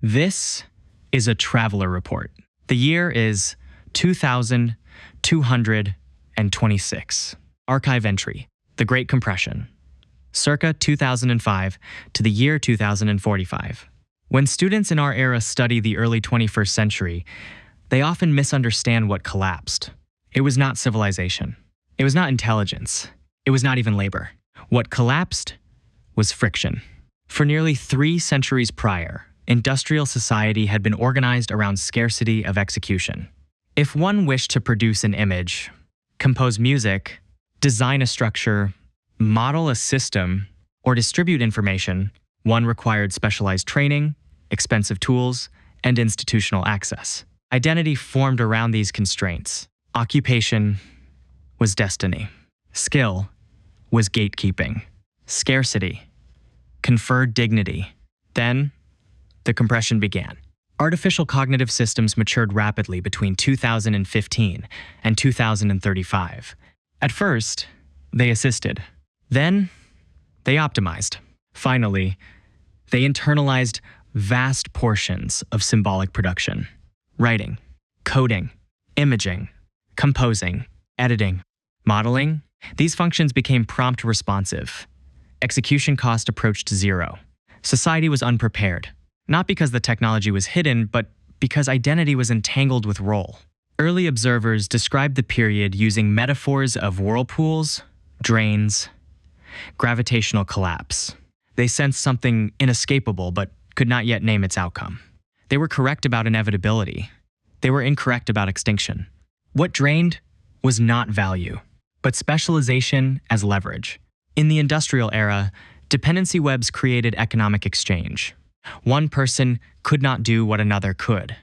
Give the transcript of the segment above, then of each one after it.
This is a traveler report. The year is 2226. Archive entry, The Great Compression, circa 2005 to the year 2045. When students in our era study the early 21st century, they often misunderstand what collapsed. It was not civilization. It was not intelligence. It was not even labor. What collapsed was friction. For nearly 3 centuries prior, industrial society had been organized around scarcity of execution. If one wished to produce an image, compose music, design a structure, model a system, or distribute information, one required specialized training, expensive tools, and institutional access. Identity formed around these constraints. Occupation was destiny. Skill was gatekeeping. Scarcity conferred dignity. Then, the compression began. Artificial cognitive systems matured rapidly between 2015 and 2035. At first, they assisted. Then, they optimized. Finally, they internalized vast portions of symbolic production. Writing, coding, imaging, composing, editing, modeling. These functions became prompt responsive. Execution cost approached zero. Society was unprepared, not because the technology was hidden, but because identity was entangled with role. Early observers described the period using metaphors of whirlpools, drains, gravitational collapse. They sensed something inescapable, but could not yet name its outcome. They were correct about inevitability. They were incorrect about extinction. What drained was not value, but specialization as leverage. In the industrial era, dependency webs created economic exchange. One person could not do what another could.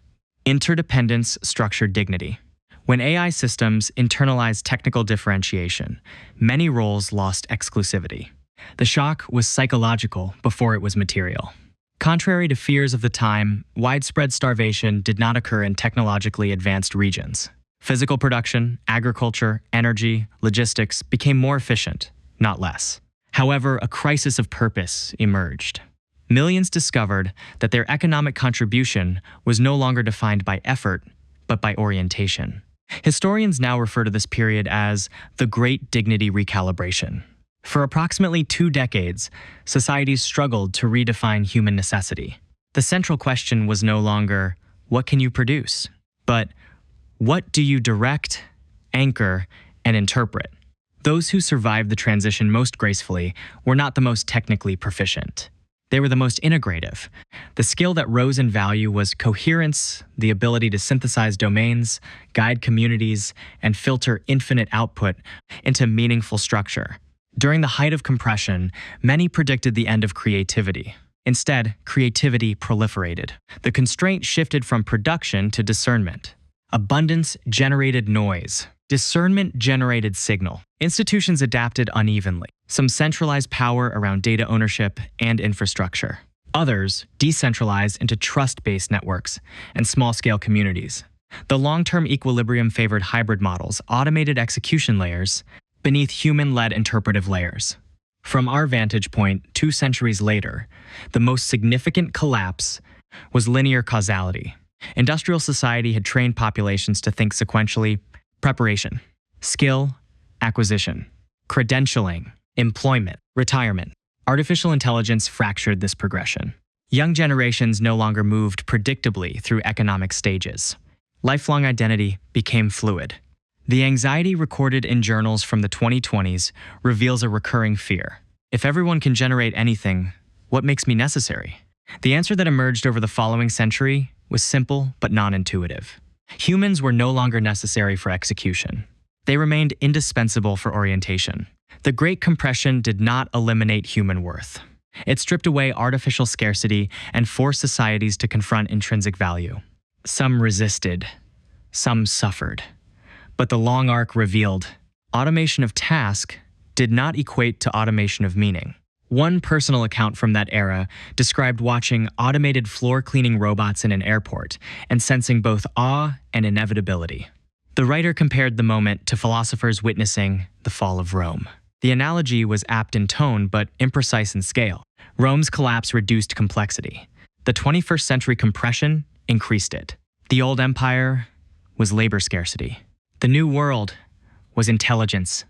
Interdependence structured dignity. When AI systems internalized technical differentiation, many roles lost exclusivity. The shock was psychological before it was material. Contrary to fears of the time, widespread starvation did not occur in technologically advanced regions. Physical production, agriculture, energy, logistics became more efficient, not less. However, a crisis of purpose emerged. Millions discovered that their economic contribution was no longer defined by effort, but by orientation. Historians now refer to this period as the Great Dignity Recalibration. For approximately 2 decades, societies struggled to redefine human necessity. The central question was no longer, what can you produce? But, what do you direct, anchor, and interpret? Those who survived the transition most gracefully were not the most technically proficient. They were the most integrative. The skill that rose in value was coherence, the ability to synthesize domains, guide communities, and filter infinite output into meaningful structure. During the height of compression, many predicted the end of creativity. Instead, creativity proliferated. The constraint shifted from production to discernment. Abundance generated noise. Discernment generated signal. Institutions adapted unevenly. Some centralized power around data ownership and infrastructure. Others decentralized into trust-based networks and small-scale communities. The long-term equilibrium favored hybrid models, automated execution layers, beneath human-led interpretive layers. From our vantage point, 2 centuries later, the most significant collapse was linear causality. Industrial society had trained populations to think sequentially: preparation, skill, acquisition, credentialing, employment, retirement. Artificial intelligence fractured this progression. Young generations no longer moved predictably through economic stages. Lifelong identity became fluid. The anxiety recorded in journals from the 2020s reveals a recurring fear. If everyone can generate anything, what makes me necessary? The answer that emerged over the following century was simple but non-intuitive. Humans were no longer necessary for execution. They remained indispensable for orientation. The Great Compression did not eliminate human worth. It stripped away artificial scarcity and forced societies to confront intrinsic value. Some resisted. Some suffered. But the long arc revealed automation of task did not equate to automation of meaning. One personal account from that era described watching automated floor cleaning robots in an airport and sensing both awe and inevitability. The writer compared the moment to philosophers witnessing the fall of Rome. The analogy was apt in tone but imprecise in scale. Rome's collapse reduced complexity. The 21st century compression increased it. The old empire was labor scarcity. The new world was intelligence,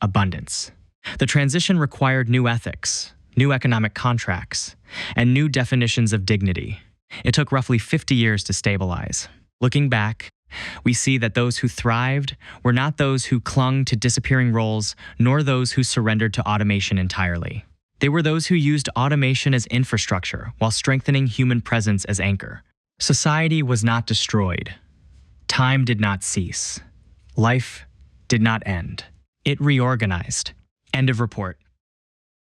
abundance. The transition required new ethics, new economic contracts, and new definitions of dignity. It took roughly 50 years to stabilize. Looking back, we see that those who thrived were not those who clung to disappearing roles, nor those who surrendered to automation entirely. They were those who used automation as infrastructure while strengthening human presence as anchor. Society was not destroyed. Time did not cease. Life did not end. It reorganized. End of report.